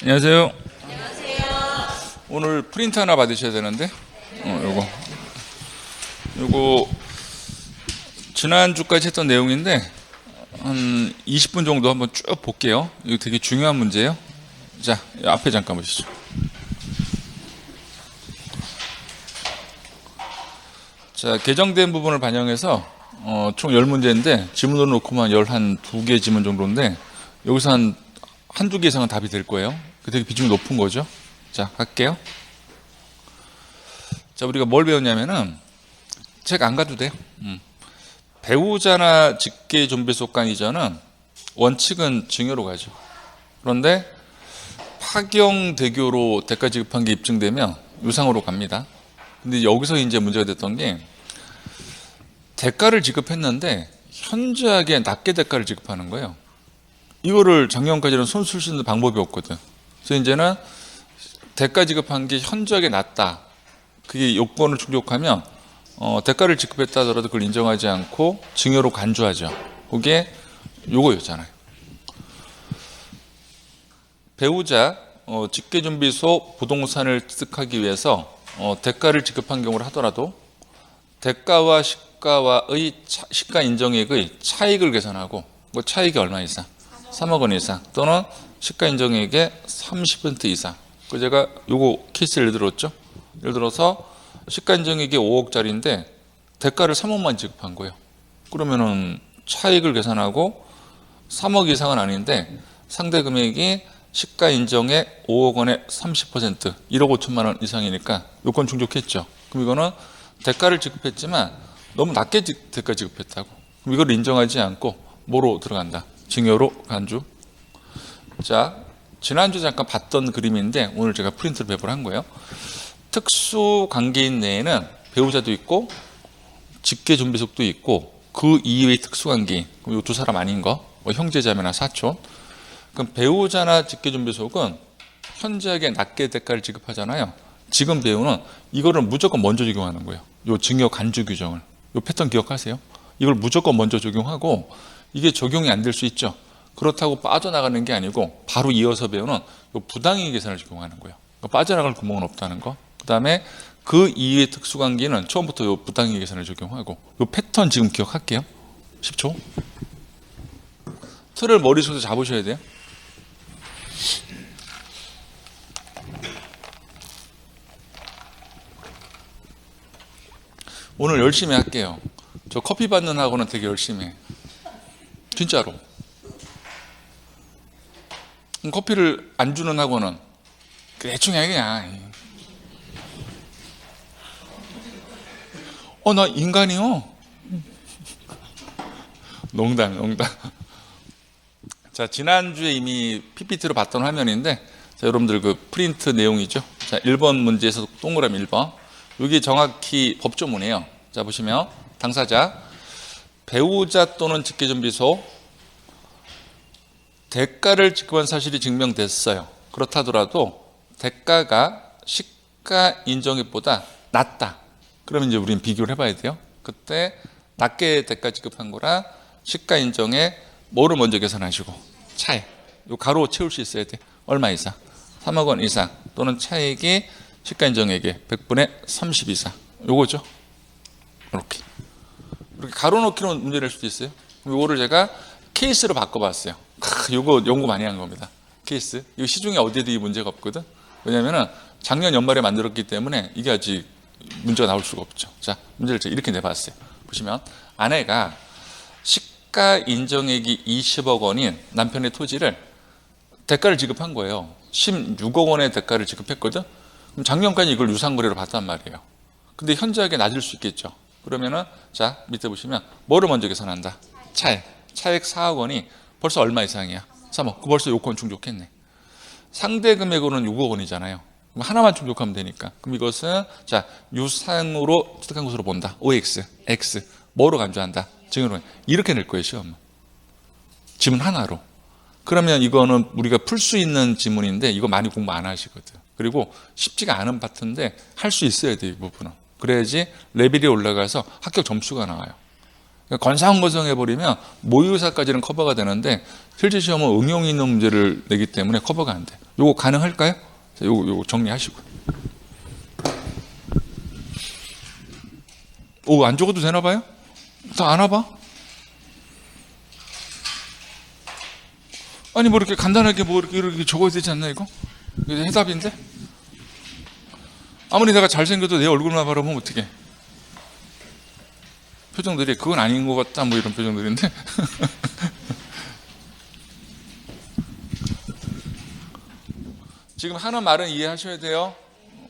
안녕하세요. 안녕하세요. 오늘 프린트 하나 받으셔야 되는데, 요거 지난주까지 했던 내용인데 한 20분 정도 한번 쭉 볼게요. 이거 되게 중요한 문제예요. 자, 앞에 잠깐 보시죠. 자, 개정된 부분을 반영해서 총 10문제인데 지문으로 놓고만 12개 지문 정도인데 여기서 한두 개 이상은 답이 될 거예요. 되게 비중이 높은 거죠. 자, 갈게요. 자, 우리가 뭘 배웠냐면은 책 안 가도 돼요. 배우자나 직계 좀비 속간 이전은 원칙은 증여로 가죠. 그런데 파경대교로 대가 지급한 게 입증되면 유상으로 갑니다. 근데 여기서 이제 문제가 됐던 게 대가를 지급했는데 현저하게 낮게 대가를 지급하는 거예요. 이거를 작년까지는 손쓸 수 있는 방법이 없거든. 그래서 이제는 대가 지급한 게 현저하게 낮다. 그게 요건을 충족하면 대가를 지급했다 하더라도 그걸 인정하지 않고 증여로 간주하죠. 그게 요거였잖아요. 배우자 직계준비소 부동산을 취득하기 위해서 대가를 지급한 경우를 하더라도 대가와 시가와의 시가 인정액의 차익을 계산하고 그 차익이 얼마 이상? 3억 원 이상 또는 시가 인정액의 30% 이상. 그 제가 요거 케이스 예를 들었죠. 예를 들어서 시가 인정액이 5억짜리인데 대가를 3억만 지급한 거예요. 그러면은 차익을 계산하고 3억 이상은 아닌데 상대 금액이 시가 인정액 5억 원의 30% 1억 5천만 원 이상이니까 요건 충족했죠. 그럼 이거는 대가를 지급했지만 너무 낮게 대가 지급했다고. 그럼 이걸 인정하지 않고 뭐로 들어간다? 증여로 간주. 자, 지난주 잠깐 봤던 그림인데 오늘 제가 프린트를 배부를 한 거예요. 특수 관계인 내에는 배우자도 있고 직계 좀비속도 있고 그 이외의 특수 관계인, 이 두 사람 아닌 거, 뭐 형제자매나 사촌. 그럼 배우자나 직계 좀비속은 현저하게 낮게 대가를 지급하잖아요. 지금 배우는 이거를 무조건 먼저 적용하는 거예요. 요 증여 간주 규정을. 요 패턴 기억하세요? 이걸 무조건 먼저 적용하고 이게 적용이 안 될 수 있죠. 그렇다고 빠져나가는 게 아니고 바로 이어서 배우는 요 부당이익 계산을 적용하는 거예요. 빠져나갈 구멍은 없다는 거. 그 다음에 그 이외의 특수관계는 처음부터 요 부당이익 계산을 적용하고 요 패턴 지금 기억할게요. 10초. 틀을 머릿속에서 잡으셔야 돼요. 오늘 열심히 할게요. 저 커피 받는 학원은 되게 열심히 해. 진짜로. 커피를 안 주는 학원은 대충 해 그냥. 나 인간이요. 농담. 자, 지난주에 이미 PPT로 봤던 화면인데, 자, 여러분들 그 프린트 내용이죠. 자, 1번 문제에서 동그라미 1번. 여기 정확히 법조문이에요. 자, 보시면 당사자, 배우자 또는 직계준비소, 대가를 지급한 사실이 증명됐어요. 그렇다더라도 대가가 시가 인정액보다 낮다. 그러면 이제 우리는 비교를 해봐야 돼요. 그때 낮게 대가 지급한 거라 시가 인정액 뭐를 먼저 계산하시고 차액. 요 가로 채울 수 있어야 돼. 얼마 이상? 3억 원 이상 또는 차액이 시가 인정액의 100분의 30 이상. 요거죠. 이렇게 가로 넣기로 문제를 낼 수도 있어요. 요거를 제가 케이스로 바꿔봤어요. 요거 연구 많이 한 겁니다. 케이스. 이거 시중에 어디에도 이 문제가 없거든. 왜냐면은 작년 연말에 만들었기 때문에 이게 아직 문제가 나올 수가 없죠. 자, 문제를 제가 이렇게 내봤어요. 보시면 아내가 시가 인정액이 20억 원인 남편의 토지를 대가를 지급한 거예요. 16억 원의 대가를 지급했거든. 그럼 작년까지 이걸 유상거래로 봤단 말이에요. 근데 현저하게 낮을 수 있겠죠. 그러면은 자, 밑에 보시면 뭐를 먼저 계산한다? 차액 4억 원이 벌써 얼마 이상이야? 3억. 그 벌써 요건 충족했네. 상대 금액으로는 6억 원이잖아요. 그럼 하나만 충족하면 되니까. 그럼 이것은 자, 유상으로 취득한 것으로 본다. OX, X. 뭐로 간주한다? 증여로. 이렇게 낼 거예요, 시험은. 지문 하나로. 그러면 이거는 우리가 풀 수 있는 지문인데 이거 많이 공부 안 하시거든. 그리고 쉽지가 않은 파트인데 할 수 있어야 돼, 이 부분은. 그래야지 레벨이 올라가서 합격 점수가 나와요. 그러니까 건사건성해버리면 모의고사까지는 커버가 되는데 실제 시험은 응용이 있는 문제를 내기 때문에 커버가 안 돼. 요거 가능할까요? 자, 요거 정리하시고. 오, 안 적어도 되나 봐요? 다 안 와봐? 아니, 뭐 이렇게 간단하게 뭐 이렇게 적어야 되지 않나, 이거? 이게 해답인데? 아무리 내가 잘생겨도 내 얼굴만 바라보면 어떡해? 표정들이 그건 아닌 것 같다, 뭐 이런 표정들인데. 지금 하는 말은 이해하셔야 돼요.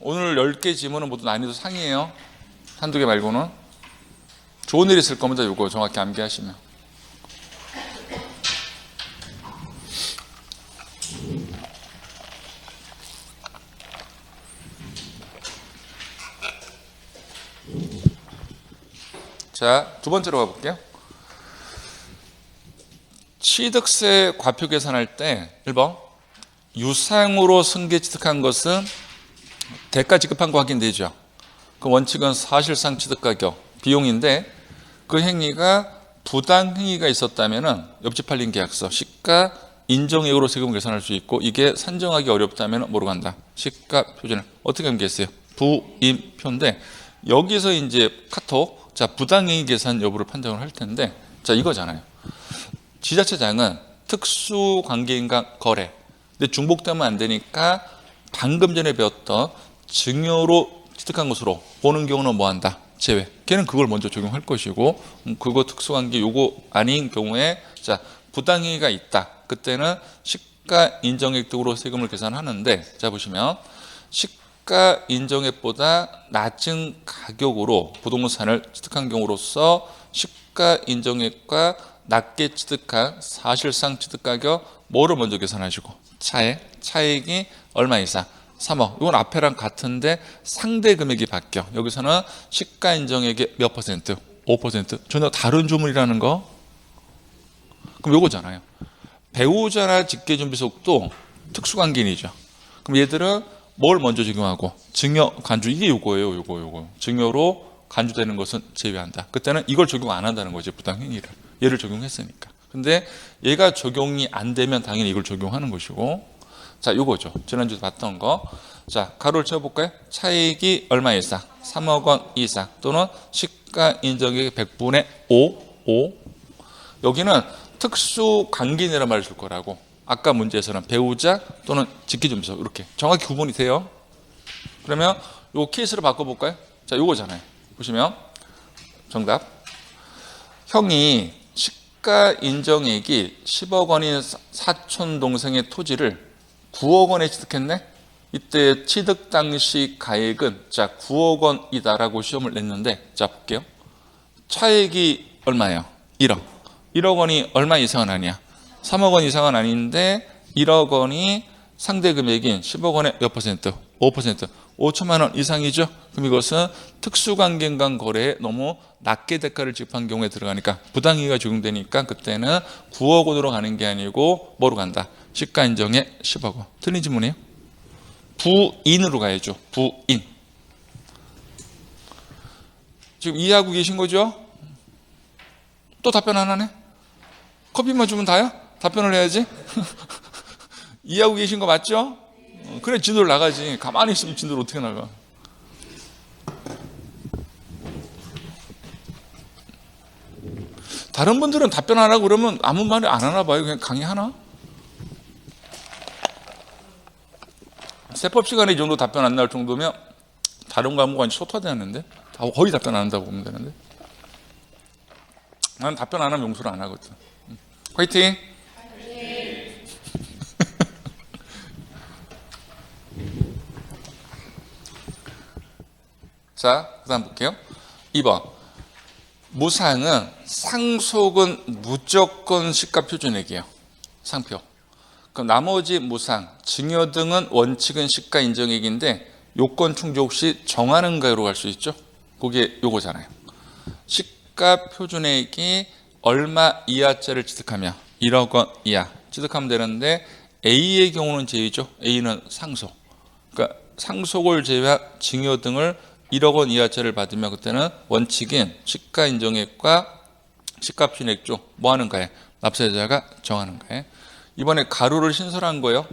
오늘 10개 지문은 모두 난이도 상이에요. 한두 개 말고는. 좋은 일 있을 겁니다. 이거 정확히 암기하시면. 자, 두 번째로 가볼게요. 취득세 과표 계산할 때 1번 유상으로 승계 취득한 것은 대가 지급한 거 확인되죠. 그 원칙은 사실상 취득가격, 비용인데 그 행위가 부당 행위가 있었다면 옆집 팔린 계약서, 시가 인정액으로 세금 계산할 수 있고 이게 산정하기 어렵다면 뭐로 간다? 시가 표준을 어떻게 암기했어요? 부임표인데 여기서 이제 카톡, 자 부당행위 계산 여부를 판정을 할 텐데 자 이거잖아요. 지자체장은 특수관계인간 거래, 근데 중복되면 안 되니까 방금 전에 배웠던 증여로 취득한 것으로 보는 경우는 뭐 한다? 제외. 걔는 그걸 먼저 적용할 것이고 그거 특수관계 요거 아닌 경우에 자 부당행위가 있다. 그때는 시가 인정액 등으로 세금을 계산하는데 자 보시면 시가 인정액보다 낮은 가격으로 부동산을 취득한 경우로서 시가 인정액과 낮게 취득한 사실상 취득가격 뭐를 먼저 계산하시고 차액이 얼마 이상 3억. 이건 앞에랑 같은데 상대 금액이 바뀌어. 여기서는 시가 인정액의 몇 퍼센트? 5%. 전혀 다른 주문이라는 거. 그럼 요거잖아요. 배우자나 직계준비속도 특수관계인이죠. 그럼 얘들은 뭘 먼저 적용하고 증여, 간주 이게 요거예요. 요거. 증여로 간주되는 것은 제외한다. 그때는 이걸 적용 안 한다는 거지. 부당행위를. 얘를 적용했으니까. 근데 얘가 적용이 안 되면 당연히 이걸 적용하는 것이고 자, 요거죠. 지난주에 봤던 거. 자, 가로를 채워볼까요? 차익이 얼마 이상? 3억 원 이상 또는 시가 인정액의 100분의 5. 여기는 특수관계인이라는 말을 줄 거라고. 아까 문제에서는 배우자 또는 직계준비속 이렇게 정확히 구분이 돼요. 그러면 요 케이스로 바꿔볼까요? 자, 요거잖아요. 보시면 정답. 형이 시가 인정액이 10억 원인 사촌 동생의 토지를 9억 원에 취득했네? 이때 취득 당시 가액은 자 9억 원이다라고 시험을 냈는데 자 볼게요. 차액이 얼마예요? 1억. 1억 원이 얼마 이상은 아니야? 3억 원 이상은 아닌데 1억 원이 상대 금액인 10억 원의 몇 퍼센트? 5%. 5천만 원 이상이죠? 그럼 이것은 특수관계인 간 거래에 너무 낮게 대가를 지급한 경우에 들어가니까 부당행위가 적용되니까 그때는 9억 원으로 가는 게 아니고 뭐로 간다? 시가 인정에 10억 원. 틀린 질문이에요? 부인으로 가야죠. 부인. 지금 이해하고 계신 거죠? 또 답변 안 하네? 커피만 주면 다야? 답변을 해야지. 이해하고 계신 거 맞죠? 그래 진도를 나가지. 가만히 있으면 진도를 어떻게 나가? 다른 분들은 답변 안 하고 그러면 아무 말을 안 하나 봐요. 그냥 강의하나? 세법 시간에 이 정도 답변 안 나올 정도면 다른 과목 완전 소타되었는데 거의 답변 안 한다고 보면 되는데 나는 답변 안 하면 용서를 안 하거든. 화이팅! 자, 그 다음 볼게요. 2번. 무상은 상속은 무조건 시가 표준액이에요. 상표. 그럼 나머지 무상, 증여 등은 원칙은 시가 인정액인데 요건 충족 시 정하는 가로 갈 수 있죠. 그게 요거잖아요. 시가 표준액이 얼마 이하짜리를 취득하면 1억 원 이하 취득하면 되는데 A의 경우는 제외죠. A는 상속. 그러니까 상속을 제외한 증여 등을 1억 원 이하짜리를 받으면 그때는 원칙인 시가 인정액과 시가 표준액 중 뭐 하는 거예요? 납세자가 정하는 거예요. 이번에 가로를 신설한 거예요.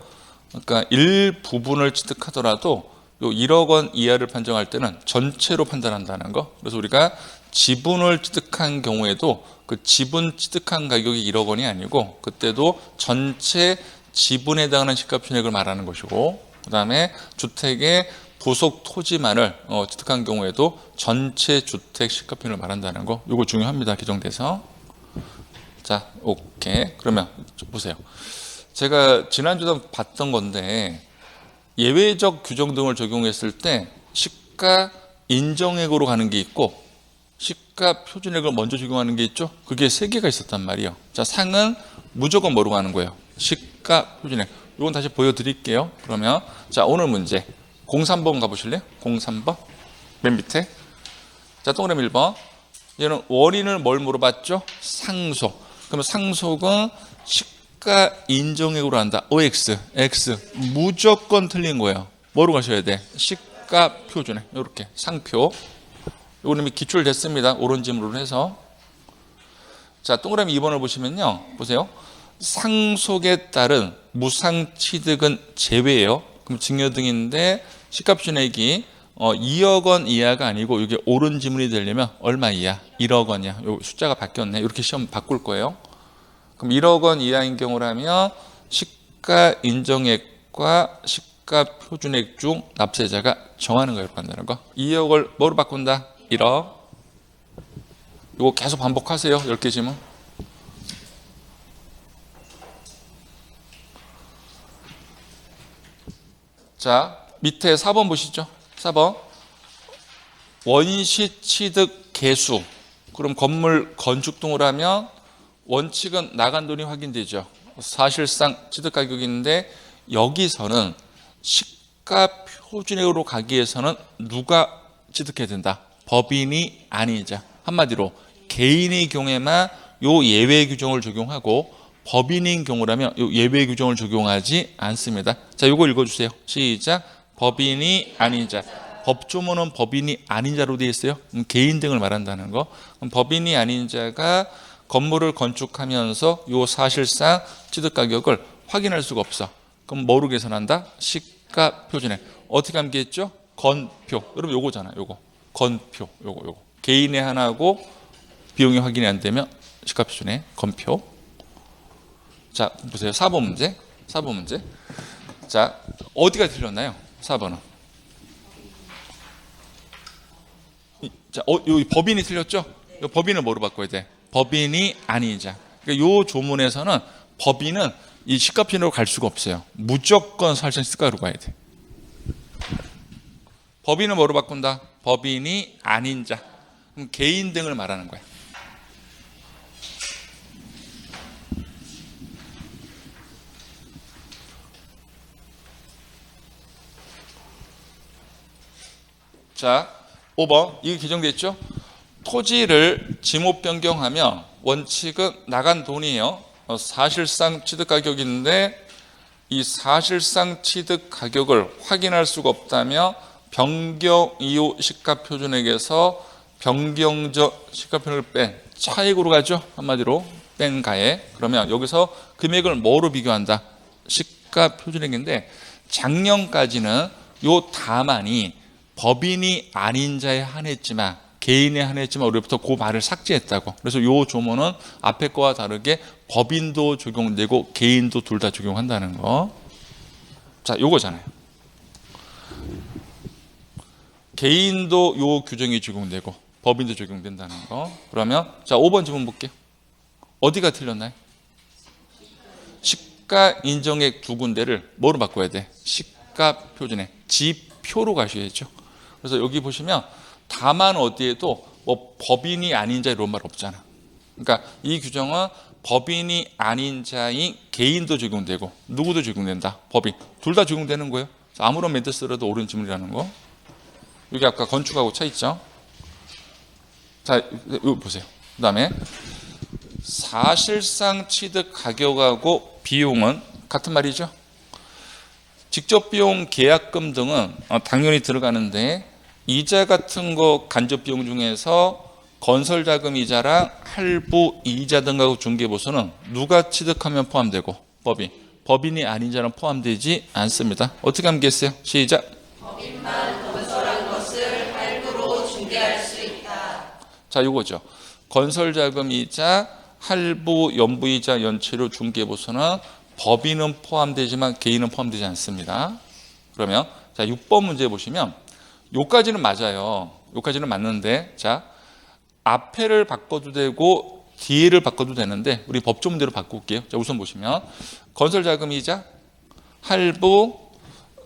그러니까 일부분을 취득하더라도 요 1억 원 이하를 판정할 때는 전체로 판단한다는 거. 그래서 우리가 지분을 취득한 경우에도 그 지분 취득한 가격이 1억 원이 아니고 그때도 전체 지분에 해당하는 시가총액을 말하는 것이고, 그 다음에 주택의 부속 토지만을 취득한 경우에도 전체 주택 시가총액을 말한다는 거. 이거 중요합니다. 규정돼서. 자, 오케이. 그러면 보세요. 제가 지난주에 봤던 건데 예외적 규정 등을 적용했을 때 시가 인정액으로 가는 게 있고 시가 표준액을 먼저 적용하는 게 있죠. 그게 세 개가 있었단 말이에요. 자, 상은 무조건 뭐로 가는 거예요? 시가 표준액. 이건 다시 보여드릴게요. 그러면 자, 오늘 문제 03번 가보실래요? 03번 맨 밑에. 자, 동그라미 1번. 얘는 원인을 뭘 물어봤죠? 상속. 그러면 상속은 시가 인정액으로 한다. OX, X 무조건 틀린 거예요. 뭐로 가셔야 돼? 시가 표준액. 이렇게 상표. 이거는 이미 기출됐습니다. 옳은 지문으로 해서. 자, 동그라미 2번을 보시면요. 보세요. 상속에 따른 무상취득은 제외예요. 그럼 증여등인데 시가표준액이 2억 원 이하가 아니고 이게 옳은 지문이 되려면 얼마 이하? 1억 원이야. 요 숫자가 바뀌었네. 이렇게 시험 바꿀 거예요. 그럼 1억 원 이하인 경우라면 시가 인정액과 시가 표준액 중 납세자가 정하는 거예요. 한다는 거. 2억을 뭐로 바꾼다? 1억. 이거 계속 반복하세요. 10개 지문. 자, 밑에 4번 보시죠. 4번. 원시 취득 개수. 그럼 건물 건축 등을 하면 원칙은 나간 돈이 확인되죠. 사실상 취득 가격인데 여기서는 시가 표준액으로 가기 위해서는 누가 취득해야 된다? 법인이 아닌 자. 한마디로 개인의 경우에만 요 예외 규정을 적용하고 법인인 경우라면 요 예외 규정을 적용하지 않습니다. 자, 요거 읽어주세요. 시작. 법인이 아닌 자. 법조문은 법인이 아닌 자로 되어 있어요. 개인 등을 말한다는 거. 그럼 법인이 아닌 자가 건물을 건축하면서 요 사실상 취득 가격을 확인할 수가 없어. 그럼 뭐로 계산한다? 시가 표준액. 어떻게 암기했죠? 건표. 여러분 요거잖아요. 요거. 건표. 요거. 개인의 하나고 비용이 확인이 안 되면 시가 표준액 건표. 자, 보세요. 4번 문제. 4번 문제. 자, 어디가 틀렸나요? 4번은. 자, 여기 법인이 틀렸죠? 이 법인을 뭐로 바꿔야 돼? 법인이 아닌 자. 그러니까 요 조문에서는 법인은 이 시가표준으로 갈 수가 없어요. 무조건 사실상 시가로 가야 돼. 법인은 뭐로 바꾼다? 법인이 아닌 자. 그럼 개인 등을 말하는 거야. 자, 5번. 이게 규정되어 있죠? 토지를 지목 변경하면 원칙은 나간 돈이에요. 사실상 취득 가격인데 이 사실상 취득 가격을 확인할 수가 없다면 변경 이후 시가표준액에서 변경적 시가표준액을 뺀 차익으로 가죠. 한마디로 뺀 가액. 그러면 여기서 금액을 뭐로 비교한다? 시가표준액인데 작년까지는 요 다만이 법인이 아닌 자에 한했지만 개인에 한했지만 우리부터 그 말을 삭제했다고. 그래서 요 조문은 앞에 거와 다르게 법인도 적용되고 개인도 둘 다 적용한다는 거. 자, 요거잖아요. 개인도 요 규정이 적용되고 법인도 적용된다는 거. 그러면 자, 5번 질문 볼게요. 어디가 틀렸나요? 시가 인정액 두 군데를 뭐로 바꿔야 돼? 시가 표준액 지표로 가셔야죠. 그래서 여기 보시면 다만 어디에도 뭐 법인이 아닌 자 이런 말 없잖아. 그러니까 이 규정은 법인이 아닌 자인 개인도 적용되고 누구도 적용된다. 법인 둘 다 적용되는 거예요. 아무런 멘트 쓰라도 옳은 질문이라는 거. 여기 아까 건축하고 차 있죠. 자, 여기 보세요. 그다음에 사실상 취득 가격하고 비용은 같은 말이죠. 직접 비용, 계약금 등은 당연히 들어가는데 이자 같은 거 간접 비용 중에서 건설 자금 이자랑 할부 이자 등하고 중개보수는 누가 취득하면 포함되고 법인 법인이 아닌 자는 포함되지 않습니다. 어떻게 암기했어요? 시작. 법인만 건설한 것을 할부로 중개할 수 있다. 자, 이거죠. 건설자금이자 할부, 연부이자, 연체료, 중개보수는 법인은 포함되지만 개인은 포함되지 않습니다. 그러면 자 6번 문제 보시면 요까지는 맞아요. 요까지는 맞는데 자 앞에를 바꿔도 되고 뒤에를 바꿔도 되는데 우리 법조문대로 바꿀게요. 자 우선 보시면 건설자금이자 할부,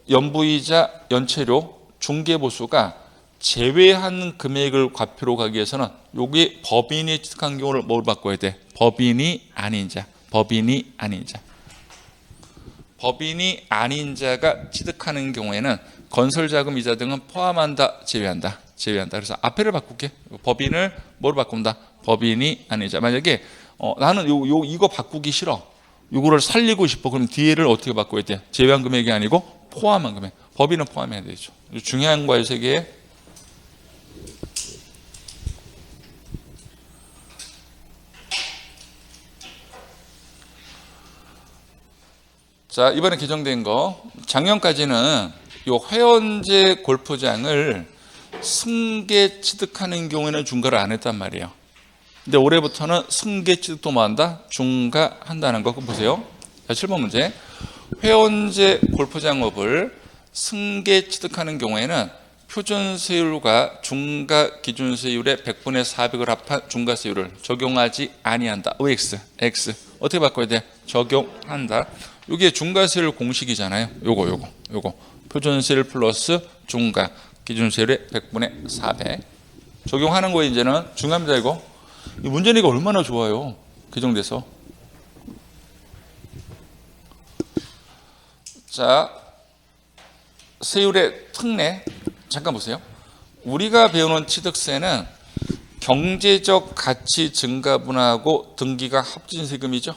연부이자, 연체료, 중개보수가 제외한 금액을 과표로 가기 위해서는 여기 법인이 취득한 경우를 뭘 바꿔야 돼? 법인이 아닌 자. 법인이 아닌 자. 법인이 아닌 자가 취득하는 경우에는 건설자금 이자 등은 포함한다, 제외한다. 제외한다. 그래서 앞에를 바꿀게. 법인을 뭐로 바꾼다? 법인이 아닌 자. 만약에 나는 이거 바꾸기 싫어. 이거를 살리고 싶어. 그럼 뒤에를 어떻게 바꿔야 돼? 제외한 금액이 아니고 포함한 금액. 법인은 포함해야 되죠. 중요한 거예요, 세계에. 자, 이번에 개정된 거. 작년까지는 요 회원제 골프장을 승계 취득하는 경우에는 중과를 안 했단 말이에요. 근데 올해부터는 승계 취득도 뭐 한다? 중과한다는 거. 그거 보세요. 자, 7번 문제. 회원제 골프장업을 승계 취득하는 경우에는 표준세율과 중과 기준세율의 100분의 400을 합한 중과세율을 적용하지 아니한다. OX, X. 어떻게 바꿔야 돼? 적용한다. 이게 중과세율 공식이잖아요. 요거. 표준세율 플러스 중과 기준세율의 100분의 400. 적용하는 거에 이제는 중요합니다. 이거. 이 문제내기가 얼마나 좋아요. 개정돼서. 자, 세율의 특례 잠깐 보세요. 우리가 배우는 취득세는 경제적 가치 증가분하고 등기가 합친 세금이죠.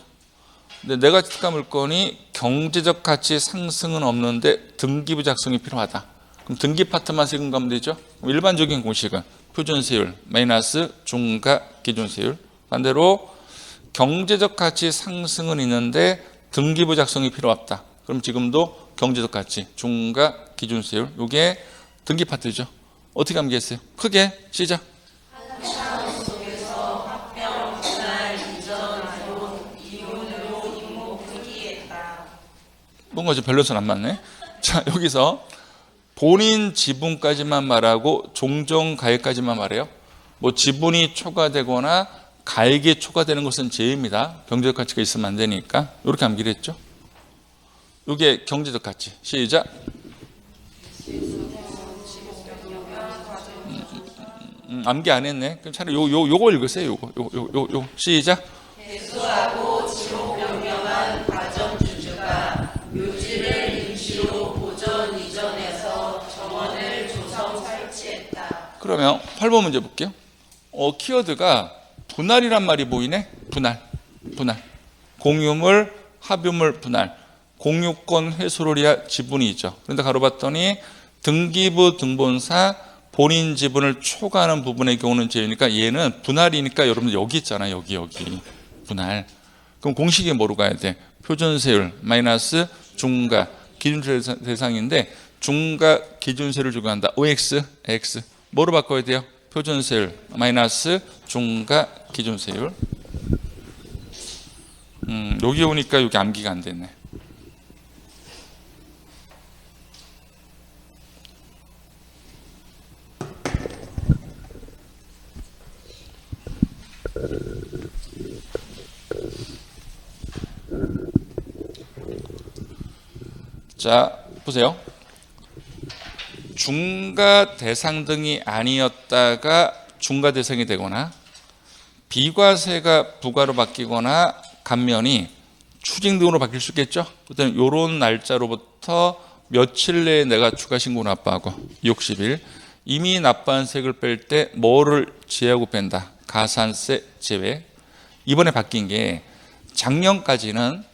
근데 내가 취득한 물건이 경제적 가치 상승은 없는데 등기부 작성이 필요하다. 그럼 등기 파트만 세금 가면 되죠. 그럼 일반적인 공식은 표준세율 마이너스 중과 기준세율. 반대로 경제적 가치 상승은 있는데 등기부 작성이 필요 없다. 그럼 지금도 경제적 가치 중과 기준세율. 이게 등기 파트죠. 어떻게 암기했어요? 크게 시작. 뭔가 좀 밸런스는 안 맞네. 자, 여기서 본인 지분까지만 말하고 종전 가액까지만 말해요. 뭐 지분이 초과되거나 가액이 초과되는 것은 제외입니다. 경제적 가치가 있으면 안 되니까. 이렇게 암기를 했죠. 이게 경제적 가치. 시작. 암기 안 했네. 그럼 차라리 요거 읽으세요. 요거. 시작. 개수하고 지로 변경한 과정주주가 묘지를 임시로 보전 이전해서 정원을 조성 설치했다. 그러면 8번 문제 볼게요. 키워드가 분할이란 말이 보이네. 분할. 공유물, 합유물 분할. 공유권 회수를 위한 지분이 있죠. 그런데 가로봤더니 등기부 등본사 본인 지분을 초과하는 부분의 경우는 제외니까 얘는 분할이니까 여러분들 여기 있잖아요. 여기. 분할. 그럼 공식이 뭐로 가야 돼? 표준세율 마이너스 중과 기준세 대상인데 중과 기준세율을 적용한다. OX, X. 뭐로 바꿔야 돼요? 표준세율 마이너스 중과 기준세율. 여기 오니까 여기 암기가 안 됐네. 자, 보세요. 중과 대상 등이 아니었다가 중과 대상이 되거나 비과세가 부과로 바뀌거나 감면이 추징 등으로 바뀔 수 있겠죠. 그다음에 이런 날짜로부터 며칠 내에 내가 추가 신고 납부하고 60일 이미 납부한 세금을 뺄 때 뭐를 제외하고 뺀다. 가산세 제외. 이번에 바뀐 게 작년까지는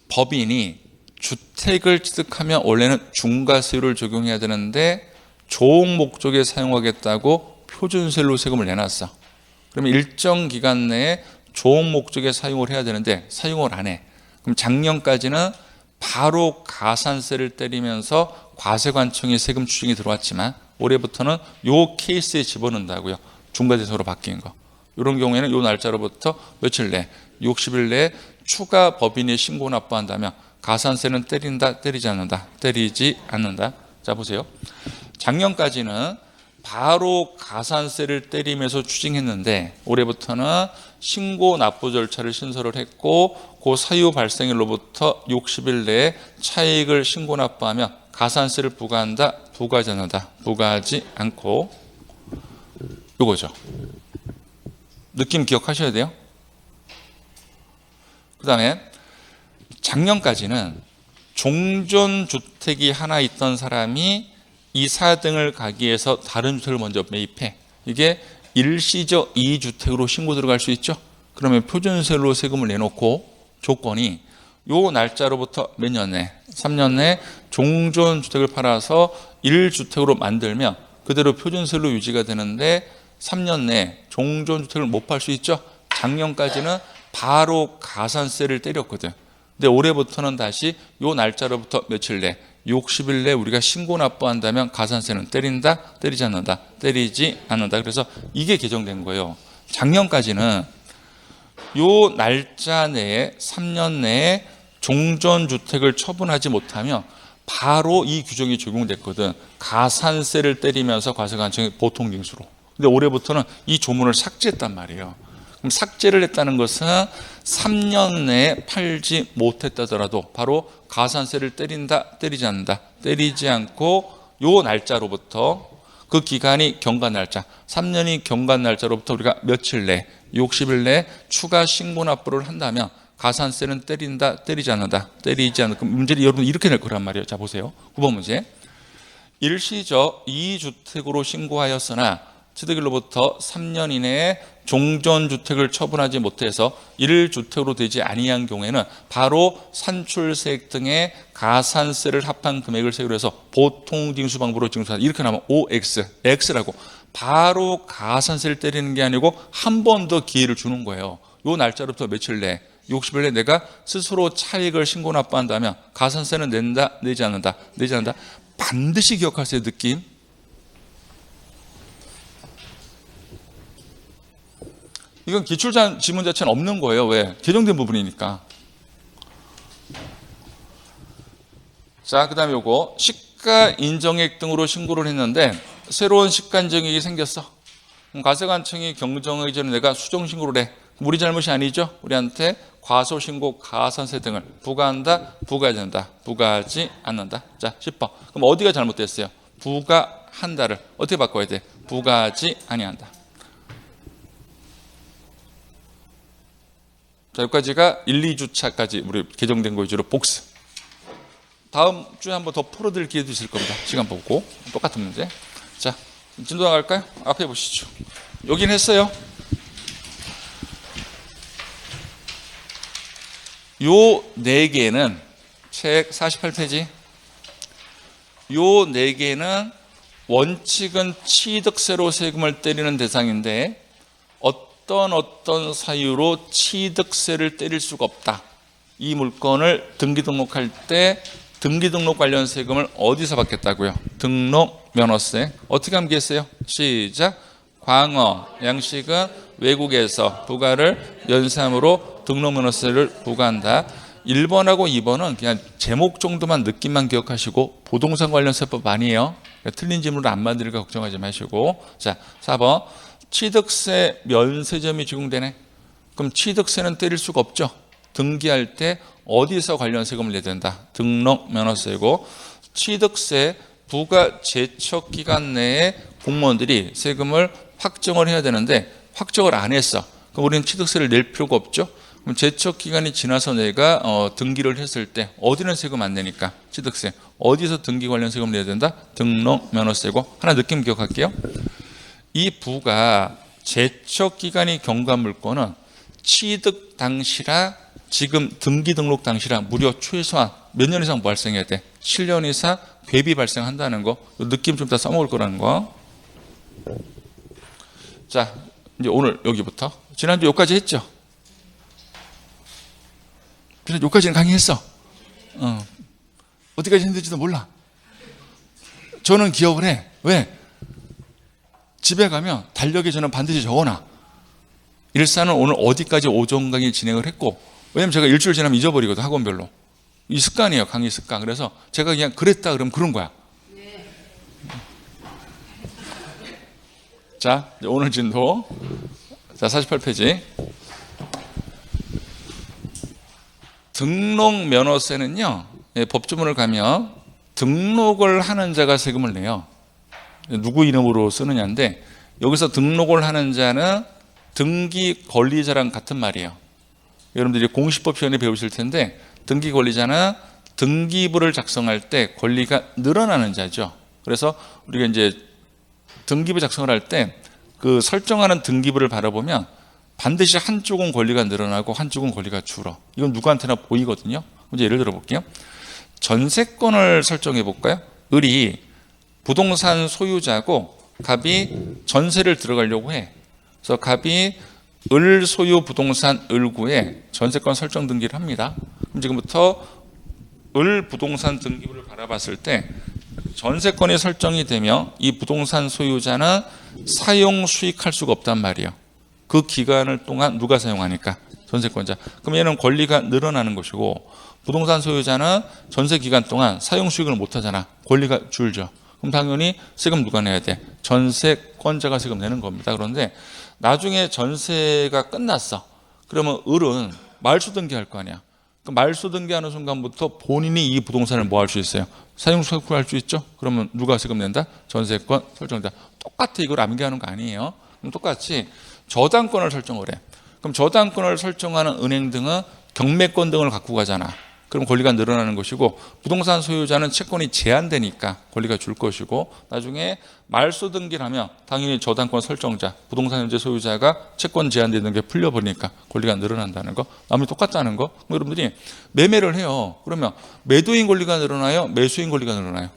법인이 주택을 취득하면 원래는 중과세율을 적용해야 되는데 조업 목적에 사용하겠다고 표준세율로 세금을 내놨어. 그러면 일정 기간 내에 조업 목적에 사용을 해야 되는데 사용을 안 해. 그럼 작년까지는 바로 가산세를 때리면서 과세관청에 세금 추징이 들어왔지만 올해부터는 요 케이스에 집어넣는다고요. 중과대상으로 바뀐 거. 이런 경우에는 요 날짜로부터 며칠 내, 60일 내에 추가 법인이 신고 납부한다면 가산세는 때린다, 때리지 않는다, 때리지 않는다. 자, 보세요. 작년까지는 바로 가산세를 때리면서 추징했는데 올해부터는 신고 납부 절차를 신설을 했고 그 사유 발생일로부터 60일 내에 차익을 신고 납부하면 가산세를 부과한다, 부과하지 않는다, 부과하지 않고 요거죠. 느낌 기억하셔야 돼요. 그 다음에 작년까지는 종전주택이 하나 있던 사람이 이사 등을 가기 위해서 다른 주택을 먼저 매입해. 이게 일시적 2주택으로 신고 들어갈 수 있죠. 그러면 표준세로 세금을 내놓고 조건이 요 날짜로부터 몇 년 내, 3년 내 종전주택을 팔아서 1주택으로 만들면 그대로 표준세로 유지가 되는데 3년 내 종전주택을 못 팔 수 있죠. 작년까지는 바로 가산세를 때렸거든. 근데 올해부터는 다시 요 날짜로부터 며칠 내, 60일 내 우리가 신고 납부한다면 가산세는 때린다, 때리지 않는다, 때리지 않는다. 그래서 이게 개정된 거예요. 작년까지는 요 날짜 내에 3년 내에 종전주택을 처분하지 못하면 바로 이 규정이 적용됐거든. 가산세를 때리면서 과세관청이 보통징수로. 근데 올해부터는 이 조문을 삭제했단 말이에요. 그럼 삭제를 했다는 것은 3년 내에 팔지 못했다더라도 바로 가산세를 때린다, 때리지 않는다, 때리지 않고 요 날짜로부터 그 기간이 경과 날짜, 3년이 경과 날짜로부터 우리가 며칠 내, 60일 내에 추가 신고 납부를 한다면 가산세는 때린다, 때리지 않는다, 때리지 않는다. 그럼 문제를 여러분 이렇게 낼 거란 말이에요. 자, 보세요. 9번 문제. 일시적 2주택으로 신고하였으나 취득일로부터 3년 이내에 종전주택을 처분하지 못해서 1주택으로 되지 아니한 경우에는 바로 산출세액 등의 가산세를 합한 금액을 세율로 해서 보통징수 방법으로 징수한다. 이렇게 나오면 OX, X라고 바로 가산세를 때리는 게 아니고 한 번 더 기회를 주는 거예요. 요 날짜로부터 며칠 내, 60일 내 내가 스스로 차익을 신고 납부한다면 가산세는 낸다, 내지 않는다, 내지 않는다. 반드시 기억하세요. 느낌. 이건 기출 지문 자체는 없는 거예요. 왜? 개정된 부분이니까. 자, 그 다음에 요거 시가 인정액 등으로 신고를 했는데 새로운 시가 인정액이 생겼어. 그럼 과세관청이 경정하기 전에 내가 수정 신고를 해. 우리 잘못이 아니죠. 우리한테 과소신고 가산세 등을 부과한다, 부과하지 않는다, 부과하지 않는다. 자, 10번. 그럼 어디가 잘못됐어요? 부과한다를 어떻게 바꿔야 돼? 부과하지 아니한다. 자, 여기까지가 1, 2주차까지 우리 개정된 거 위주로 복습. 다음 주에 한번 더 풀어드릴 기회도 있을 겁니다. 시간 보고. 똑같은 문제. 자, 진도 나갈까요? 앞에 보시죠. 여긴 했어요. 요 4개는 책 48페이지. 요 4개는 원칙은 취득세로 세금을 때리는 대상인데 어떤 사유로 취득세를 때릴 수가 없다. 이 물건을 등기 등록할 때 등기 등록 관련 세금을 어디서 받겠다고요? 등록 면허세. 어떻게 암기했어요? 시작. 광어, 양식은 외국에서 부과를 연삼으로 등록 면허세를 부과한다. 1번하고 2번은 그냥 제목 정도만 느낌만 기억하시고 부동산 관련 세법 아니에요. 틀린 질문을 안 만들까 걱정하지 마시고. 자, 4번. 취득세 면세점이 적용되네. 그럼 취득세는 때릴 수가 없죠. 등기할 때 어디서 관련 세금을 내야 된다. 등록 면허세고 취득세 부가 제척 기간 내에 공무원들이 세금을 확정을 해야 되는데 확정을 안 했어. 그럼 우리는 취득세를 낼 필요가 없죠. 그럼 제척 기간이 지나서 내가 등기를 했을 때 어디는 세금 안 내니까 취득세 어디서 등기 관련 세금을 내야 된다. 등록 면허세고 하나 느낌 기억할게요. 이 부가 제척 기간이 경과한 물건은 취득 당시라 지금 등기 등록 당시라 무려 최소한 몇 년 이상 발생해야 돼? 7년 이상 궤비 발생한다는 거. 느낌 좀 다 써먹을 거라는 거. 자, 이제 오늘 여기부터. 지난주 여기까지 했죠? 지난주 여기까지는 강의했어. 어디까지 힘들지도 몰라. 저는 기억을 해. 왜? 집에 가면 달력에 저는 반드시 적어놔. 일사는 오늘 어디까지 오전 강의 진행을 했고, 왜냐면 제가 일주일 지나면 잊어버리거든, 학원별로. 이 습관이에요, 강의 습관. 그래서 제가 그냥 그랬다 그러면 그런 거야. 자, 오늘 진도. 자, 48페이지. 등록 면허세는요, 법조문을 가면 등록을 하는 자가 세금을 내요. 누구 이름으로 쓰느냐인데, 여기서 등록을 하는 자는 등기 권리자랑 같은 말이에요. 여러분들이 공시법 시간에 배우실 텐데, 등기 권리자는 등기부를 작성할 때 권리가 늘어나는 자죠. 그래서 우리가 이제 등기부 작성을 할 때 그 설정하는 등기부를 바라보면 반드시 한쪽은 권리가 늘어나고 한쪽은 권리가 줄어. 이건 누구한테나 보이거든요. 이제 예를 들어 볼게요. 전세권을 설정해 볼까요? 을이 부동산 소유자고 갑이 전세를 들어가려고 해. 그래서 갑이 을 소유 부동산 을구에 전세권 설정 등기를 합니다. 그럼 지금부터 을 부동산 등기부를 바라봤을 때 전세권이 설정이 되면 이 부동산 소유자는 사용 수익할 수가 없단 말이에요. 그 기간을 동안 누가 사용하니까? 전세권자. 그럼 얘는 권리가 늘어나는 것이고, 부동산 소유자는 전세 기간 동안 사용 수익을 못 하잖아. 권리가 줄죠. 그럼 당연히 세금 누가 내야 돼? 전세권자가 세금 내는 겁니다. 그런데 나중에 전세가 끝났어. 그러면 을은 말소 등기할 거 아니야. 그 말소 등기하는 순간부터 본인이 이 부동산을 뭐 할 수 있어요? 사용 수익을 할 수 있죠. 그러면 누가 세금 낸다? 전세권 설정자. 똑같아. 이걸 암기하는 거 아니에요. 그럼 똑같이 저당권을 설정을 해. 그럼 저당권을 설정하는 은행 등은 경매권 등을 갖고 가잖아. 그럼 권리가 늘어나는 것이고, 부동산 소유자는 채권이 제한되니까 권리가 줄 것이고, 나중에 말소 등기를 하면 당연히 저당권 설정자, 부동산 현재 소유자가 채권 제한되는 게 풀려버리니까 권리가 늘어난다는 거. 남이 똑같다는 거. 여러분들이 매매를 해요. 그러면 매도인 권리가 늘어나요? 매수인 권리가 늘어나요?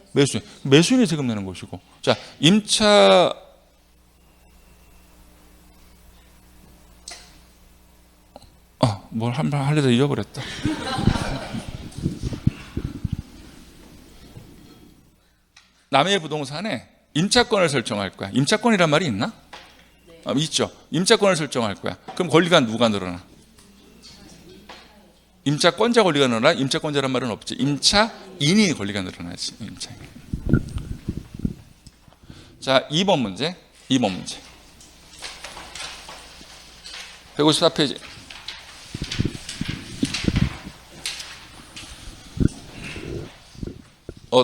매수인이 세금 내는 것이고. 자, 임차 뭘 하려다 잊어버렸다. 남의 부동산에 임차권을 설정할 거야. 임차권이란 말이 있나? 있죠. 임차권을 설정할 거야. 그럼 권리가 누가 늘어나? 임차권자 권리가 늘어나? 임차권자란 말은 없지. 임차인이 권리가 늘어나지. 임차인. 자, 2번 문제. 154페이지.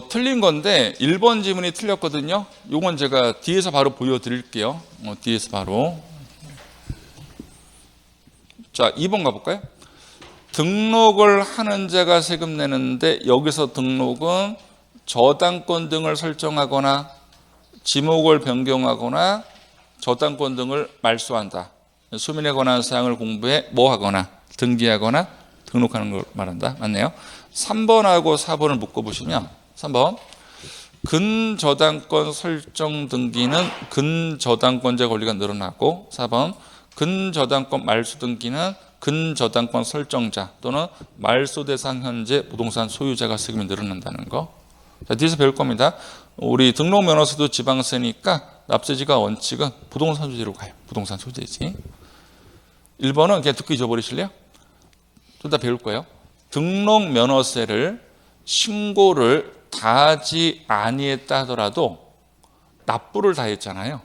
틀린 건데 1번 지문이 틀렸거든요. 이건 제가 뒤에서 바로 보여드릴게요. 뒤에서 바로. 자, 2번 가볼까요? 등록을 하는 자가 세금 내는데, 여기서 등록은 저당권 등을 설정하거나 지목을 변경하거나 저당권 등을 말소한다. 수민에 관한 사항을 공부해 뭐 하거나 등기하거나 등록하는 걸 말한다. 맞네요. 3번하고 4번을 묶어보시면, 3번 근저당권 설정 등기는 근저당권자 권리가 늘어나고, 4번 근저당권 말소 등기는 근저당권 설정자 또는 말소 대상 현재 부동산 소유자가 세금이 늘어난다는 거. 자, 뒤에서 배울 겁니다. 우리 등록 면허세도 지방세니까 납세지가 원칙은 부동산 소재로 가요. 부동산 소재지. 1번은 그냥 듣고 잊어버리실래요? 좀 다 배울 거예요. 등록 면허세를 신고를 다하지 아니했다 하더라도 납부를 다 했잖아요.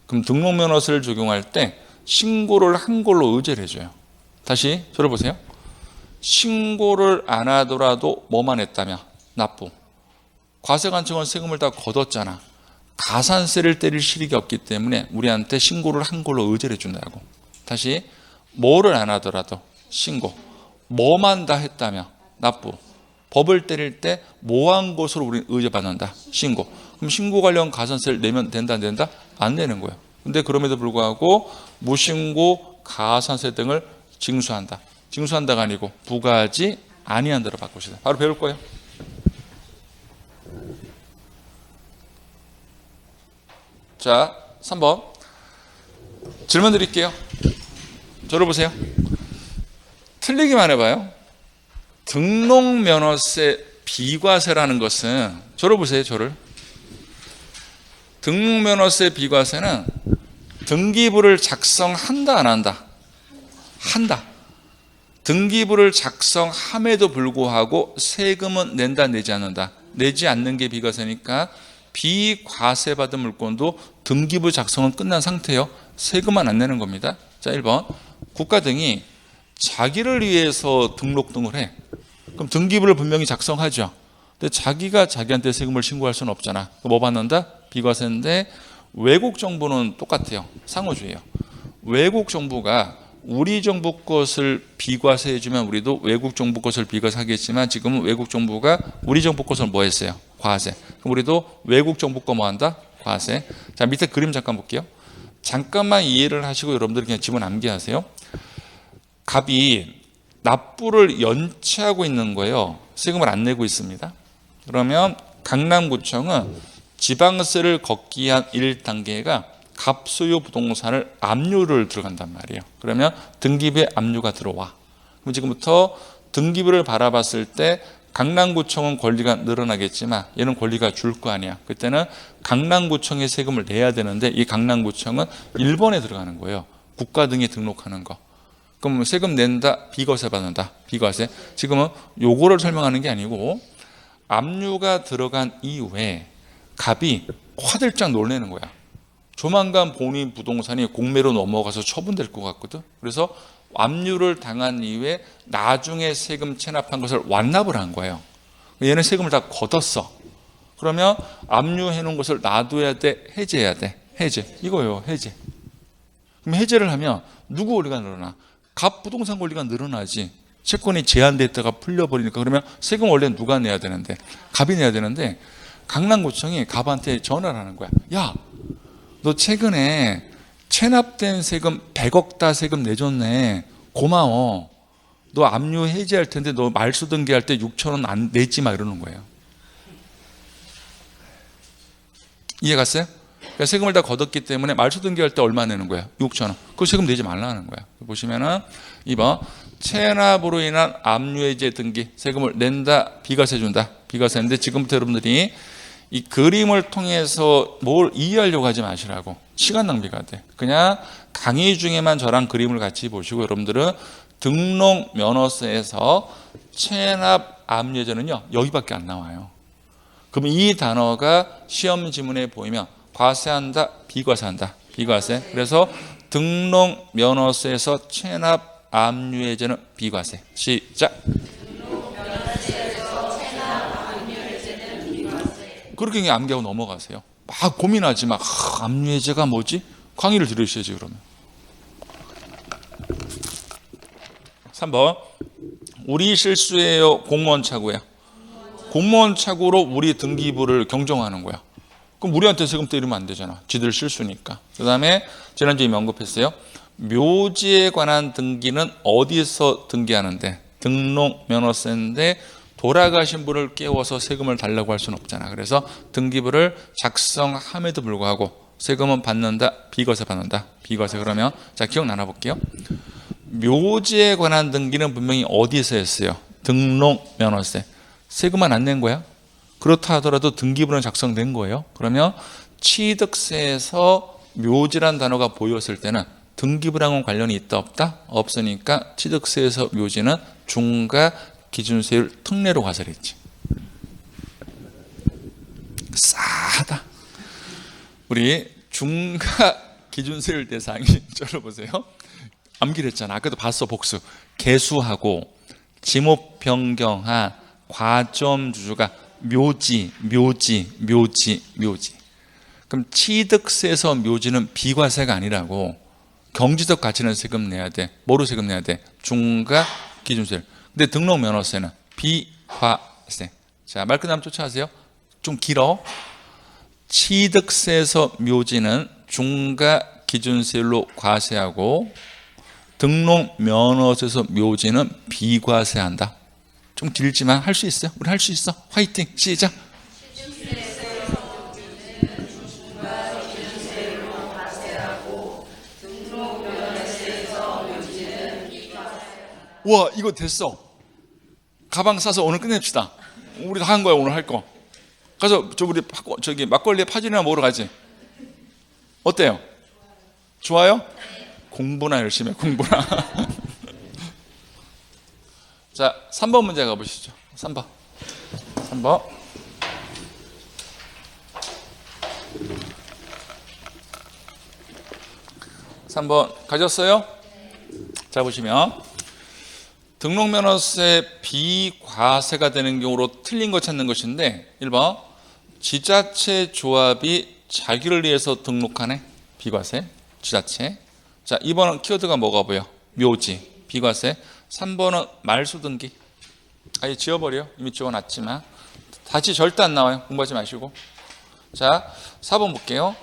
그럼 등록면허세를 적용할 때 신고를 한 걸로 의제를 해줘요. 다시 들어보세요. 신고를 안 하더라도 뭐만 했다면? 납부. 과세관청은 세금을 다 걷었잖아. 가산세를 때릴 실익이 없기 때문에 우리한테 신고를 한 걸로 의제를 해준다고. 다시, 뭐를 안 하더라도 신고, 뭐만 다 했다면? 납부. 법을 때릴 때 뭐한 것으로 우리는 의제받는다? 신고. 그럼 신고 관련 가산세를 내면 된다 안 된다? 안 내는 거예요. 근데 그럼에도 불구하고 무신고 가산세 등을 징수한다. 징수한다가 아니고 부과하지 아니한다로 바꾸시다. 바로 배울 거예요. 자, 3번 질문 드릴게요. 저를 보세요. 틀리기만 해봐요. 등록면허세 비과세라는 것은, 저를 보세요, 저를. 등록면허세 비과세는 등기부를 작성한다, 안 한다? 한다. 등기부를 작성함에도 불구하고 세금은 낸다, 내지 않는다? 내지 않는 게 비과세니까 비과세 받은 물건도 등기부 작성은 끝난 상태예요. 세금만 안 내는 겁니다. 자, 1번. 국가 등이 자기를 위해서 등록 등을 해. 그럼 등기부를 분명히 작성하죠. 근데 자기가 자기한테 세금을 신고할 수는 없잖아. 뭐 받는다? 비과세인데 외국 정부는 똑같아요. 상호주의예요. 외국 정부가 우리 정부 것을 비과세해주면 우리도 외국 정부 것을 비과세하겠지만 지금은 외국 정부가 우리 정부 것을 뭐 했어요? 과세. 그럼 우리도 외국 정부 거 뭐 한다? 과세. 자, 밑에 그림 잠깐 볼게요. 잠깐만 이해를 하시고 여러분들이 그냥 지문 암기하세요. 갑이 납부를 연체하고 있는 거예요. 세금을 안 내고 있습니다. 그러면 강남구청은 지방세를 걷기 위한 1단계가 갑소유 부동산을 압류를 들어간단 말이에요. 그러면 등기부에 압류가 들어와. 그럼 지금부터 등기부를 바라봤을 때 강남구청은 권리가 늘어나겠지만 얘는 권리가 줄 거 아니야. 그때는 강남구청에 세금을 내야 되는데 이 강남구청은 일본에 들어가는 거예요. 국가 등에 등록하는 거. 그럼 세금 낸다, 비과세 받는다, 비과세. 지금은 요거를 설명하는 게 아니고 압류가 들어간 이후에 갑이 화들짝 놀라는 거야. 조만간 본인 부동산이 공매로 넘어가서 처분될 것 같거든. 그래서 압류를 당한 이후에 나중에 세금 체납한 것을 완납을 한 거예요. 얘는 세금을 다 걷었어. 그러면 압류해 놓은 것을 놔둬야 돼, 해제해야 돼? 해제. 이거예요, 해제. 그럼 해제를 하면 누구 권리가 늘어나? 갑 부동산 권리가 늘어나지. 채권이 제한됐다가 풀려버리니까. 그러면 세금 원래 누가 내야 되는데? 갑이 내야 되는데 강남구청이 갑한테 전화를 하는 거야. 야, 너 최근에 체납된 세금 100억 다 세금 내줬네. 고마워. 너 압류 해지할 텐데 너 말소 등기할 때 6천 원 안 내지 마 이러는 거예요. 이해 갔어요? 그러니까 세금을 다 걷었기 때문에 말소 등기할 때 얼마 내는 거야? 6천 원. 그 세금 내지 말라는 거야. 보시면은 2번 체납으로 인한 압류 해제 등기 세금을 낸다, 비과세 준다. 비과세인데 지금부터 여러분들이 이 그림을 통해서 뭘 이해하려고 하지 마시라고. 시간 낭비가 돼. 그냥 강의 중에만 저랑 그림을 같이 보시고 여러분들은 등록 면허세에서 체납 압류제는요 여기밖에 안 나와요. 그럼 이 단어가 시험 지문에 보이면 과세한다, 비과세한다, 비과세. 그래서 등록 면허세에서 체납 압류해제는 비과세. 시작. 그렇게 그냥 암기하고 넘어가세요. 막 고민하지 마. 압류해제가 뭐지? 강의를 들으셔야지 그러면. 3번 우리 실수예요, 공무원 착오예요? 공무원 착오로 우리 등기부를 경정하는 거야. 그럼 우리한테 세금 때리면 안 되잖아. 지들 실수니까. 그 다음에 지난주에 언급했어요. 묘지에 관한 등기는 어디서 등기하는데? 등록면허세인데 돌아가신 분을 깨워서 세금을 달라고 할 수는 없잖아. 그래서 등기부를 작성함에도 불구하고 세금은 받는다, 비과세 받는다. 비과세. 그러면 자 기억 나눠볼게요. 묘지에 관한 등기는 분명히 어디서 했어요? 등록면허세. 세금만 안 낸 거야? 그렇다 하더라도 등기부는 작성된 거예요. 그러면 취득세에서 묘지란 단어가 보였을 때는 등기부랑은 관련이 있다 없다? 없으니까 취득세에서 묘지는 중과 기준세율 특례로 과세했지. 싸다. 우리 중과 기준세율 대상이 저를 보세요. 암기를 했잖아. 아까도 봤어. 복수. 개수하고 지목 변경한 과점 주주가 묘지. 그럼 취득세에서 묘지는 비과세가 아니라고 경지적 가치는 세금 내야 돼. 뭐로 세금 내야 돼? 중과 기준세율. 근데 등록면허세는 비과세. 자, 말 끝나면 쫓아가세요. 좀 길어. 취득세에서 묘지는 중과 기준세율로 과세하고 등록면허세에서 묘지는 비과세한다. 좀 길지만 할 수 있어요. 우리 할 수 있어. 화이팅. 시작. 와, 이거 됐어. 가방 싸서 오늘 끝냅시다. 우리 다 한 거야 오늘 할 거. 가서 저기 막걸리에 파전이나 먹으러 가지. 어때요? 좋아요? 공부나 열심히 해, 공부나. 자, 3번 문제 가보시죠. 3번. 3번 가졌어요? 자, 보시면 등록면허세 비과세가 되는 경우로 틀린 거 찾는 것인데 1번 지자체 조합이 자기를 위해서 등록하네. 비과세. 지자체. 자, 2번은 키워드가 뭐가 보여? 묘지. 비과세. 3번은 말소 등기. 아예 지워버려. 이미 지워놨지만 다시 절대 안 나와요. 공부하지 마시고. 자, 4번 볼게요.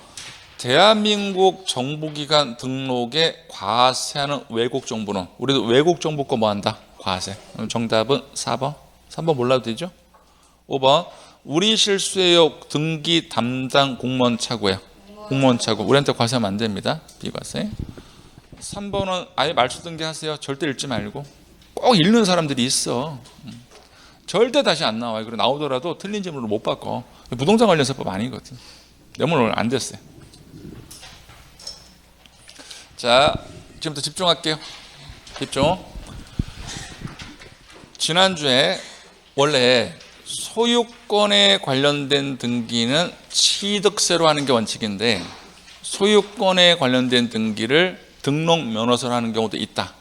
대한민국 정부기관 등록에 과세하는 외국 정부는, 우리도 외국 정부 거 뭐 한다? 과세. 그럼 정답은 4번. 3번 몰라도 되죠? 5번 우리 실수예요. 등기 담당 공무원 차고예요. 공무원 차고. 우리한테 과세하면 안 됩니다. 비과세. 3번은 아예 말소 등기 하세요. 절대 읽지 말고. 꼭 읽는 사람들이 있어. 절대 다시 안 나와요. 그리고 나오더라도 틀린 질문으로 못 바꿔. 부동산 관련 세법 아니거든. 내문 오늘 안 됐어요. 자, 지금부터 집중할게요. 집중. 지난주에 원래 소유권에 관련된 등기는 취득세로 하는 게 원칙인데 소유권에 관련된 등기를 등록면허세로 하는 경우도 있다.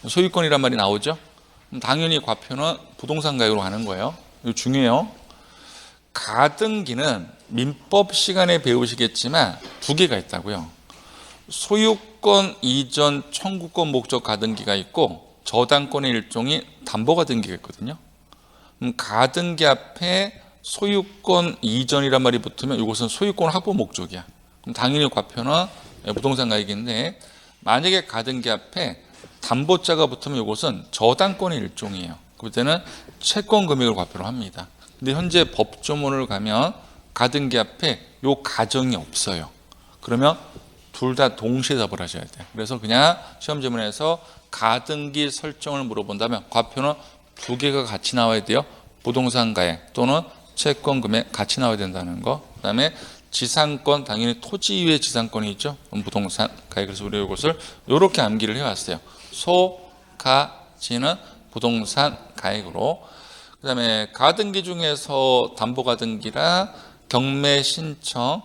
소유권이란 말이 나오죠. 그럼 당연히 과표는 부동산 가격으로 하는 거예요. 이거 중요해요. 가등기는 민법 시간에 배우시겠지만 두 개가 있다고요. 소유권 이전 청구권 목적 가등기가 있고 저당권의 일종이 담보가등기가 있거든요. 가등기 앞에 소유권 이전이란 말이 붙으면 이것은 소유권 확보 목적이야. 그럼 당연히 과표는 부동산 가격인데 만약에 가등기 앞에 담보자가 붙으면 이것은 저당권의 일종이에요. 그때는 채권 금액을 과표로 합니다. 근데 현재 법조문을 가면 가등기 앞에 요 가정이 없어요. 그러면 둘 다 동시에 답을 하셔야 돼요. 그래서 그냥 시험 지문에서 가등기 설정을 물어본다면 과표는 두 개가 같이 나와야 돼요. 부동산 가액 또는 채권 금액 같이 나와야 된다는 거. 그다음에 지상권, 당연히 토지 위에 지상권이 있죠. 부동산 가액. 그래서 우리 이것을 이렇게 암기를 해왔어요. 소, 가, 지는 부동산 가액으로. 그다음에 가등기 중에서 담보가등기라 경매 신청,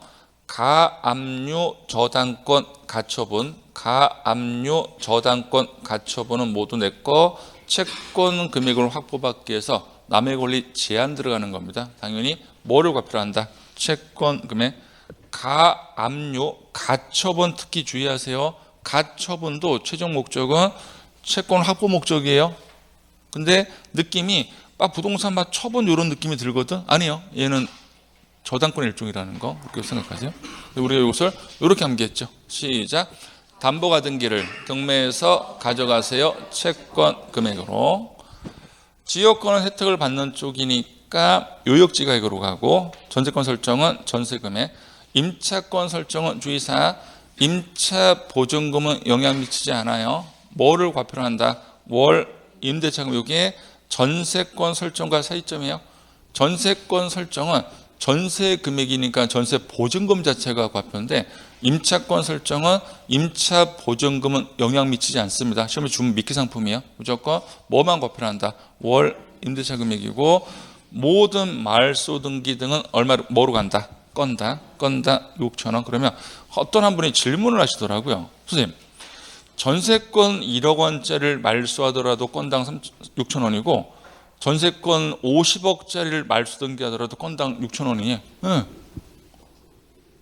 가압류 저당권 가처분, 가압류 저당권 가처분은 모두 내거 채권 금액을 확보받기 위해서 남의 권리 제한 들어가는 겁니다. 당연히 뭐를 과표로 한다? 채권 금액. 가압류 가처분 특히 주의하세요. 가처분도 최종 목적은 채권 확보 목적이에요. 근데 느낌이 부동산 처분 이런 느낌이 들거든? 아니요. 얘는 저당권 일종이라는 거 그렇게 생각하세요. 우리가 이것을 이렇게 암기했죠. 시작. 담보가등기를 경매에서 가져가세요. 채권 금액으로. 지역권은 혜택을 받는 쪽이니까 요역지 가액으로 가고 전세권 설정은 전세 금액. 임차권 설정은 주의사항. 임차 보증금은 영향 미치지 않아요. 뭐를 과표로 한다? 월 임대차금. 여기에 전세권 설정과 차이점이에요. 전세권 설정은 전세 금액이니까 전세 보증금 자체가 과표인데 임차권 설정은 임차 보증금은 영향 미치지 않습니다. 시험에 주면 미끼 상품이에요. 무조건 뭐만 과표를 한다? 월 임대차 금액이고 모든 말소 등기 등은 얼마로 뭐로 간다? 건당 6,000원. 그러면 어떤 한 분이 질문을 하시더라고요. 선생님, 전세권 1억 원짜리를 말소하더라도 건당 6,000원이고 전세권 50억짜리를 말소 등기하더라도 건당 6,000원이에요. 네.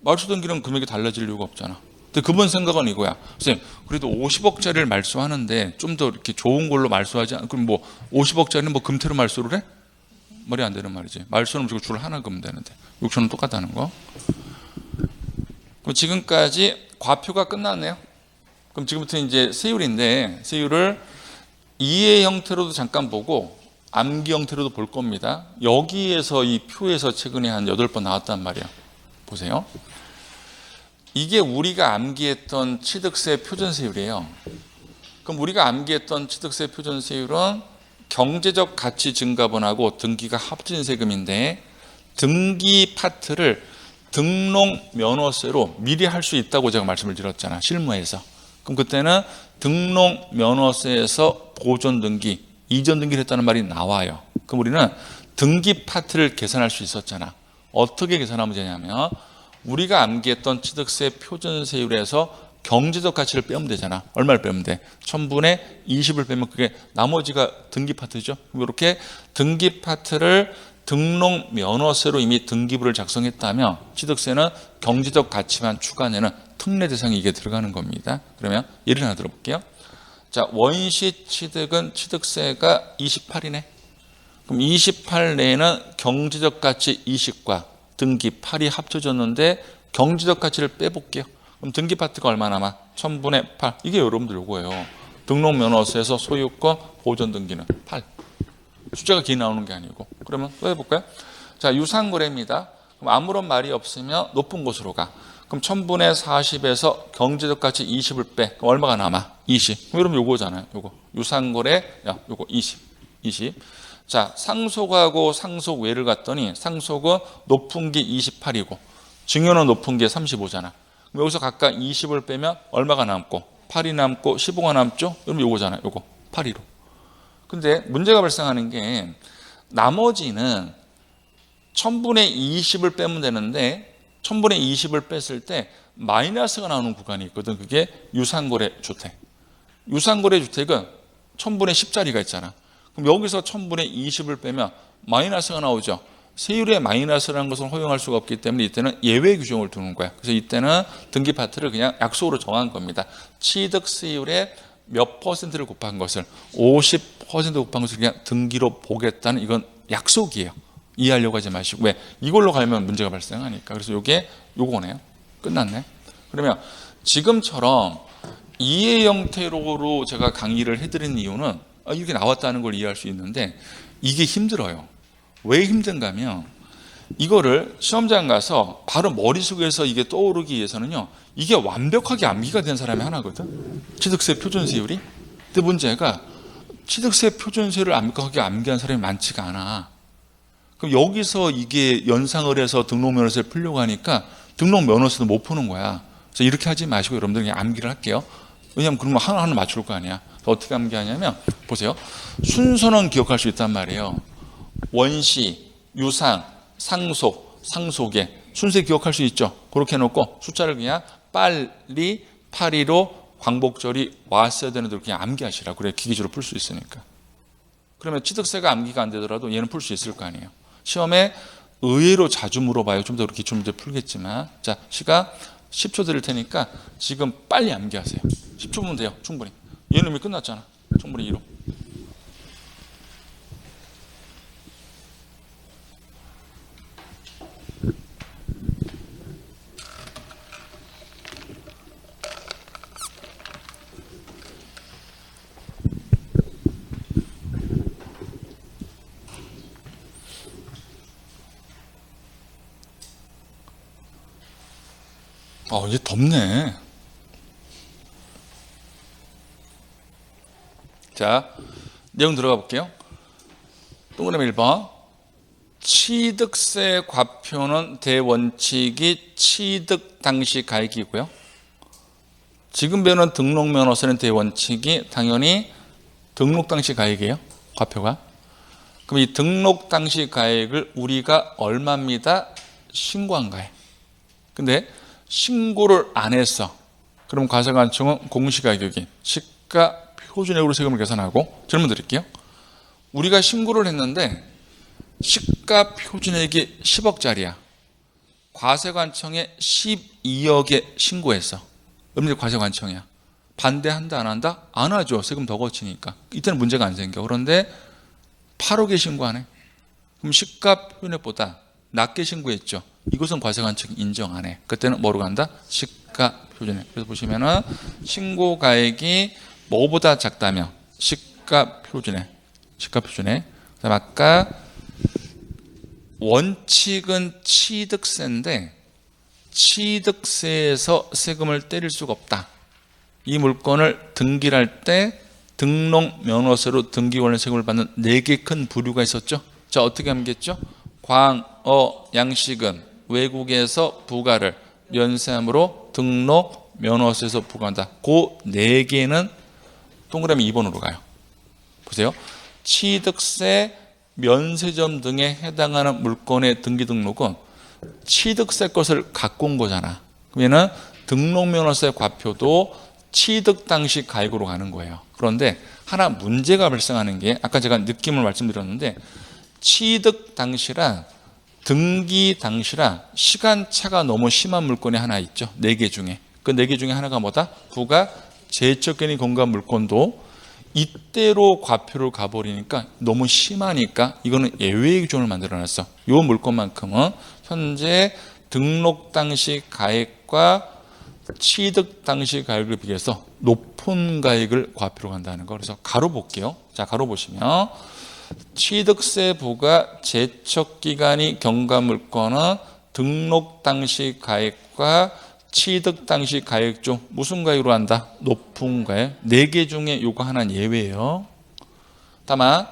말소 등기는 금액이 달라질 이유가 없잖아. 근데 그분 생각은 이거야. 선생님, 그래도 50억짜리를 말소하는데 좀 더 이렇게 좋은 걸로 말소하지 않? 그럼 뭐 50억짜리는 뭐 금태로 말소를 해? 말이 안 되는 말이지. 말소는 무조건 줄 하나 그면 되는데 6,000원 똑같다는 거. 그럼 지금까지 과표가 끝났네요. 그럼 지금부터 이제 세율인데 세율을 이해 형태로도 잠깐 보고 암기 형태로도 볼 겁니다. 여기에서 이 표에서 최근에 한 8번 나왔단 말이에요. 보세요. 이게 우리가 암기했던 취득세 표준세율이에요. 그럼 우리가 암기했던 취득세 표준세율은 경제적 가치 증가분하고 등기가 합친 세금인데 등기 파트를 등록 면허세로 미리 할 수 있다고 제가 말씀을 드렸잖아, 실무에서. 그럼 그때는 등록 면허세에서 보존 등기, 이전 등기를 했다는 말이 나와요. 그럼 우리는 등기 파트를 계산할 수 있었잖아. 어떻게 계산하면 되냐면 우리가 암기했던 취득세 표준세율에서 경제적 가치를 빼면 되잖아. 얼마를 빼면 돼? 1000분의 20을 빼면 그게 나머지가 등기 파트죠. 이렇게 등기 파트를 등록 면허세로 이미 등기부를 작성했다면 취득세는 경제적 가치만 추가내는 특례 대상에 이게 들어가는 겁니다. 그러면 예를 하나 들어볼게요. 자, 원시 취득은 취득세가 28이네. 그럼 28 내에는 경제적 가치 20과 등기 8이 합쳐졌는데 경제적 가치를 빼볼게요. 그럼 등기 파트가 얼마 남아? 1000분의 8. 이게 여러분들 요거예요. 등록 면허세에서 소유권 보존 등기는 8. 숫자가 기 나오는 게 아니고. 그러면 또 해볼까요? 자, 유상거래입니다. 그럼 아무런 말이 없으면 높은 곳으로 가. 그럼 1000분의 40에서 경제적 가치 20을 빼. 그럼 얼마가 남아? 20. 그럼 여러분 요거잖아요. 요거. 유상거래, 야, 요거 20. 20. 자, 상속하고 상속 외를 갔더니 상속은 높은 게 28이고 증여는 높은 게 35잖아. 그럼 여기서 각각 20을 빼면 얼마가 남고 8이 남고 15가 남죠? 그럼 요거잖아요. 요거 8이로. 근데 문제가 발생하는 게 나머지는 1000분의 20을 빼면 되는데 1000분의 20을 뺐을 때 마이너스가 나오는 구간이 있거든. 그게 유상거래 주택. 유상거래 주택은 1000분의 10짜리가 있잖아. 그럼 여기서 1000분의 20을 빼면 마이너스가 나오죠. 세율의 마이너스라는 것을 허용할 수가 없기 때문에 이때는 예외 규정을 두는 거야. 그래서 이때는 등기 파트를 그냥 약속으로 정한 겁니다. 취득세율의 몇 퍼센트를 곱한 것을 50% 곱한 것을 그냥 등기로 보겠다는 이건 약속이에요. 이해하려고 하지 마시고. 왜? 이걸로 가면 문제가 발생하니까. 그래서 이게 요거네요. 끝났네. 그러면 지금처럼 이해 형태로 제가 강의를 해드린 이유는 이렇게 나왔다는 걸 이해할 수 있는데 이게 힘들어요. 왜 힘든가 하면 이거를 시험장 가서 바로 머릿속에서 이게 떠오르기 위해서는요, 이게 완벽하게 암기가 된 사람이 하나거든. 취득세 표준세율이. 근데 문제가 취득세 표준세율을 완벽하게 암기한 사람이 많지가 않아. 그럼 여기서 이게 연상을 해서 등록면허세를 풀려고 하니까 등록면허세도 못 푸는 거야. 그래서 이렇게 하지 마시고 여러분들 그냥 암기를 할게요. 왜냐하면 그러면 하나하나 맞출 거 아니야. 어떻게 암기하냐면 보세요. 순서는 기억할 수 있단 말이에요. 원시, 유상, 상속, 상속의 순서 기억할 수 있죠. 그렇게 해놓고 숫자를 그냥 빨리 8위로 광복절이 왔어야 되는 대로 그냥 암기하시라. 그래 기기적으로 풀 수 있으니까. 그러면 취득세가 암기가 안 되더라도 얘는 풀 수 있을 거 아니에요. 시험에 의외로 자주 물어봐요. 좀 더 기출문제 풀겠지만. 자, 시간 10초 드릴 테니까 지금 빨리 암기하세요. 10초면 돼요. 충분히. 얘는 이미 끝났잖아. 충분히 2로. 이제 덥네. 자, 내용 들어가 볼게요. 동그라미 1번. 취득세 과표는 대원칙이 취득 당시 가액이고요. 지금 배우는 등록면허세는 대원칙이 당연히 등록 당시 가액이에요. 과표가. 그럼 이 등록 당시 가액을 우리가 얼마입니다? 신고한 가액. 근데 신고를 안 했어. 그럼 과세관청은 공시가격이 시가 표준액으로 세금을 계산하고 질문 드릴게요. 우리가 신고를 했는데 시가 표준액이 10억짜리야. 과세관청에 12억에 신고했어. 여러분들 과세관청이야. 반대한다 안 한다? 안 하죠. 세금 더 거치니까. 이때는 문제가 안 생겨. 그런데 8억에 신고하네. 그럼 시가 표준액보다 낮게 신고했죠. 이것은 과세관청이 인정 안 해. 그때는 뭐로 간다? 시가 표준액. 그래서 보시면은 신고가액이 뭐보다 작다면 시가 표준액. 시가 표준액. 그다음 아까 원칙은 취득세인데 취득세에서 세금을 때릴 수가 없다. 이 물건을 등기를 할 때 등록 면허세로 등기 관련 세금을 받는 4개 큰 부류가 있었죠. 자, 어떻게 하겠죠? 광어 양식은 외국에서 부가를 면세함으로 등록 면허세에서 부과한다. 그 4개는 동그라미 2번으로 가요. 보세요. 취득세, 면세점 등에 해당하는 물건의 등기 등록은 취득세 것을 갖고 온 거잖아. 그러면 등록면허세 과표도 취득 당시 가액으로 가는 거예요. 그런데 하나 문제가 발생하는 게 아까 제가 느낌을 말씀드렸는데 취득 당시랑 등기 당시랑 시간차가 너무 심한 물건이 하나 있죠. 4개 중에. 그 4개 중에 하나가 뭐다? 부가 제척견이 공간 물건도 이때로 과표를 가버리니까 너무 심하니까 이거는 예외의 규정을 만들어놨어. 이 물건만큼은 현재 등록 당시 가액과 취득 당시 가액을 비교해서 높은 가액을 과표로 간다는 거. 그래서 가로 볼게요. 자, 가로 보시면 취득세 부가 제척 기간이 경과 물건은 등록 당시 가액과 취득 당시 가액 중 무슨 가액으로 한다? 높은 가액. 4개 중에 요거 하나는 예외예요. 다만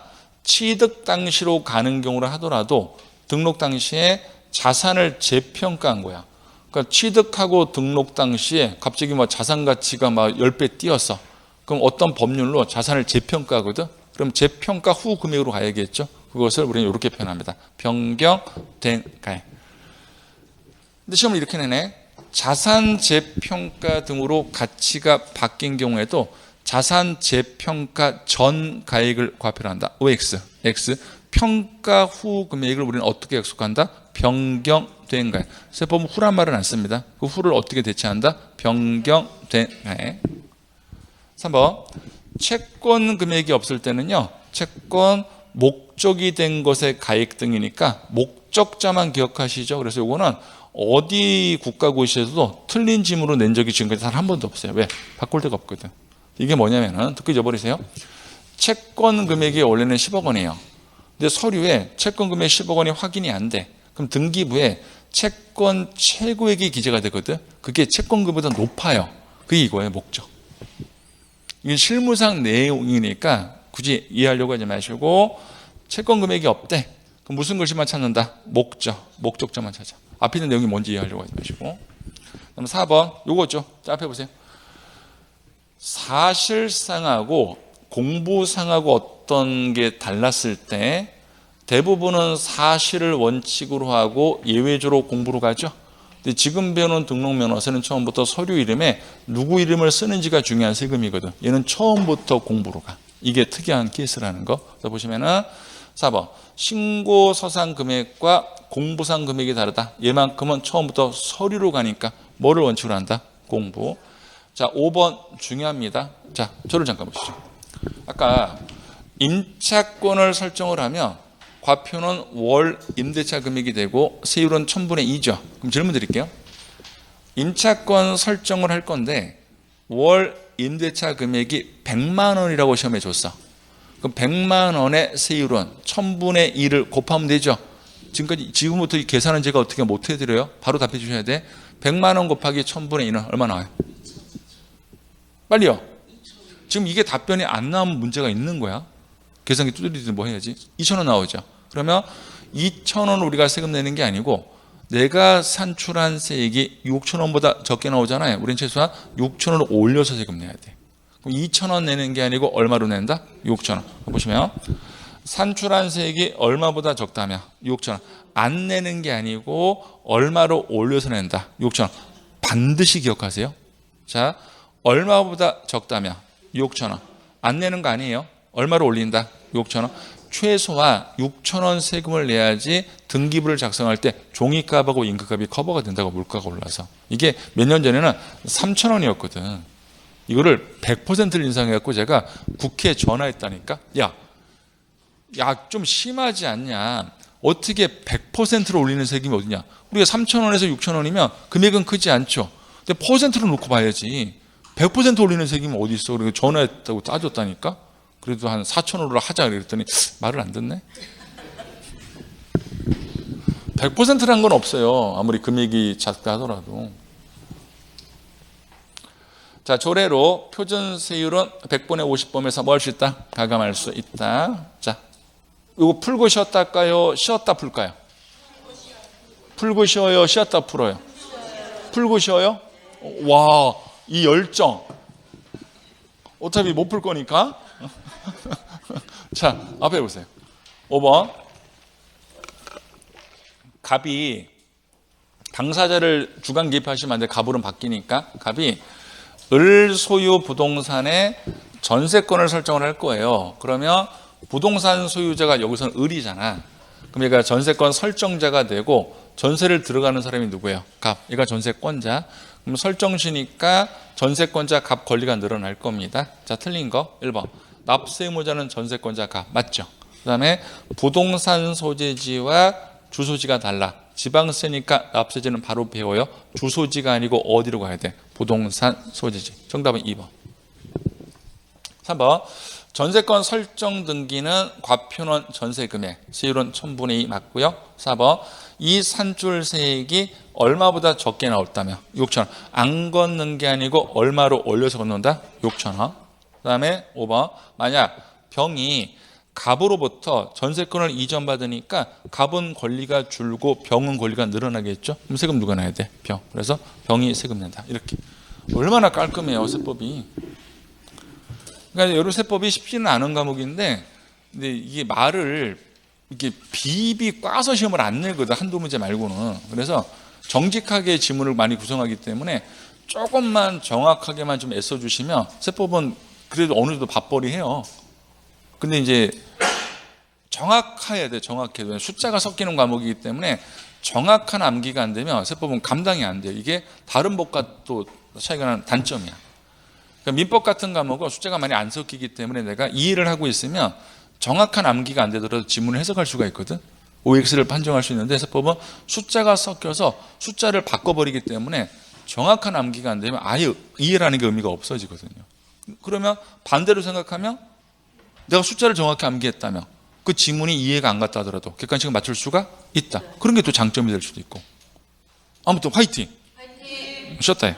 취득 당시로 가는 경우를 하더라도 등록 당시에 자산을 재평가한 거야. 그러니까 취득하고 등록 당시에 갑자기 뭐 자산 가치가 막 10배 뛰었어. 그럼 어떤 법률로 자산을 재평가하거든? 그럼 재평가 후 금액으로 가야겠죠? 그것을 우리는 이렇게 표현합니다. 변경된 가액. 근데 시험을 이렇게 내네. 자산 재평가 등으로 가치가 바뀐 경우에도 자산 재평가 전 가액을 과표를 한다. OX, X. 평가 후 금액을 우리는 어떻게 약속한다? 변경된 가액. 그래서 보면 후란 말은 안 씁니다. 그 후를 어떻게 대체한다? 변경된 가액. 3번. 채권 금액이 없을 때는요. 채권 목적이 된 것의 가액 등이니까 목적자만 기억하시죠. 그래서 이거는 어디 국가고시에서도 틀린 지문으로 낸 적이 지금까지 단 한 번도 없어요. 왜? 바꿀 데가 없거든. 이게 뭐냐면은 듣고 잊어버리세요. 채권 금액이 원래는 10억 원이에요. 근데 서류에 채권 금액 10억 원이 확인이 안 돼. 그럼 등기부에 채권 최고액이 기재가 되거든. 그게 채권 금액보다 높아요. 그게 이거예요. 목적. 이게 실무상 내용이니까 굳이 이해하려고 하지 마시고 채권 금액이 없대. 그럼 무슨 글씨만 찾는다? 목적자만 찾아. 앞에 있는 내용이 뭔지 이해하려고 하지 마시고. 그럼 4번 요거죠. 자, 앞에 보세요. 사실상하고 공부상하고 어떤 게 달랐을 때 대부분은 사실을 원칙으로 하고 예외적으로 공부로 가죠. 근데 지금 배우는 등록면허세는 처음부터 서류 이름에 누구 이름을 쓰는지가 중요한 세금이거든. 얘는 처음부터 공부로 가. 이게 특이한 케이스라는 거. 그래서 보시면은 4번 신고서상 금액과 공부상 금액이 다르다. 얘만큼은 처음부터 서류로 가니까 뭐를 원칙으로 한다? 공부. 자, 5번 중요합니다. 자, 저를 잠깐 보시죠. 아까 임차권을 설정을 하면 과표는 월 임대차 금액이 되고 세율은 1000분의 2죠. 그럼 질문 드릴게요. 임차권 설정을 할 건데 월 임대차 금액이 100만 원이라고 시험에 줬어. 그럼 100만 원의 세율은 1000분의 2를 곱하면 되죠. 지금부터 이 계산은 제가 어떻게 못 해드려요? 바로 답해 주셔야 돼. 100만 원 곱하기 1000분의 2는 얼마 나와요? 빨리요. 지금 이게 답변이 안 나오면 문제가 있는 거야. 계산기 두드리든 뭐 해야지. 2,000원 나오죠. 그러면 2,000원 우리가 세금 내는 게 아니고 내가 산출한 세액이 6,000원보다 적게 나오잖아요. 우리는 최소한 6,000원을 올려서 세금 내야 돼. 그럼 2,000원 내는 게 아니고 얼마로 낸다? 6,000원. 보시면 산출한 세액이 얼마보다 적다면 6,000원. 안 내는 게 아니고 얼마로 올려서 낸다. 6,000원. 반드시 기억하세요. 자, 얼마보다 적다면 6,000원. 안 내는 거 아니에요. 얼마로 올린다? 6,000원. 최소한 6,000원 세금을 내야지 등기부를 작성할 때 종이값하고 잉크값이 커버가 된다고 물가가 올라서. 이게 몇 년 전에는 3,000원이었거든. 이거를 100%를 인상해갖고 제가 국회에 전화했다니까. 야, 좀 심하지 않냐. 어떻게 100%로 올리는 세금이 어디냐. 우리가 3,000원에서 6,000원이면 금액은 크지 않죠. 근데 퍼센트로 놓고 봐야지. 100% 올리는 세금이 어디 있어. 그래서 전화했다고 따졌다니까. 그래도 한 4,000원으로 하자 그랬더니 말을 안 듣네. 100%란 건 없어요. 아무리 금액이 작다 하더라도. 자, 조례로 표준세율은 100분의 50범에서 뭐 할 수 있다? 가감할 수 있다. 자, 이거 풀고 쉬었다 할까요? 쉬었다 풀까요? 풀고 쉬어요? 쉬었다 풀어요? 풀고 쉬어요? 와, 이 열정. 어차피 못 풀 거니까. 자, 앞에 보세요. 5번. 갑이 당사자를 주관 기입하시면 안 돼. 갑으로 바뀌니까. 갑이 을 소유 부동산의 전세권을 설정을 할 거예요. 그러면 부동산 소유자가 여기서는 을이잖아. 그럼 얘가 전세권 설정자가 되고 전세를 들어가는 사람이 누구예요? 갑. 얘가 전세권자. 그럼 설정시니까 전세권자 갑 권리가 늘어날 겁니다. 자, 틀린 거 1번. 납세의무자는 전세권자 갑. 맞죠? 그 다음에 부동산 소재지와 주소지가 달라. 지방세니까 납세지는 바로 배워요. 주소지가 아니고 어디로 가야 돼? 부동산 소재지. 정답은 2번. 3번. 전세권 설정 등기는 과표는 전세금액, 세율은 1000분의 2 맞고요. 4번. 이 산출세액이 얼마보다 적게 나왔다며? 6,000원. 안 걷는 게 아니고 얼마로 올려서 걷는다? 6,000원. 그 다음에 5번. 만약 병이 갑으로부터 전세권을 이전받으니까 갑은 권리가 줄고 병은 권리가 늘어나겠죠? 그럼 세금 누가 내야 돼? 병. 그래서 병이 세금 낸다. 이렇게. 얼마나 깔끔해요, 세법이. 그러니까 여러 세법이 쉽지는 않은 과목인데, 근데 이게 말을 이렇게 비비 꽈서 시험을 안 내거든. 한두 문제 말고는. 그래서 정직하게 지문을 많이 구성하기 때문에 조금만 정확하게만 좀 애써주시면 세법은 그래도 어느 정도 밥벌이 해요. 근데 이제 정확해야 돼. 정확해야. 숫자가 섞이는 과목이기 때문에 정확한 암기가 안 되면 세법은 감당이 안 돼요. 이게 다른 법과 또 차이가 나는 단점이야. 그러니까 민법 같은 과목은 숫자가 많이 안 섞이기 때문에 내가 이해를 하고 있으면 정확한 암기가 안 되더라도 지문을 해석할 수가 있거든. OX를 판정할 수 있는데 세법은 숫자가 섞여서 숫자를 바꿔버리기 때문에 정확한 암기가 안 되면 아예 이해라는 게 의미가 없어지거든요. 그러면 반대로 생각하면 내가 숫자를 정확히 암기했다면 그 지문이 이해가 안 갔다 하더라도 객관식을 맞출 수가 있다. 그런 게 또 장점이 될 수도 있고. 아무튼 화이팅! 쉬었다 해요.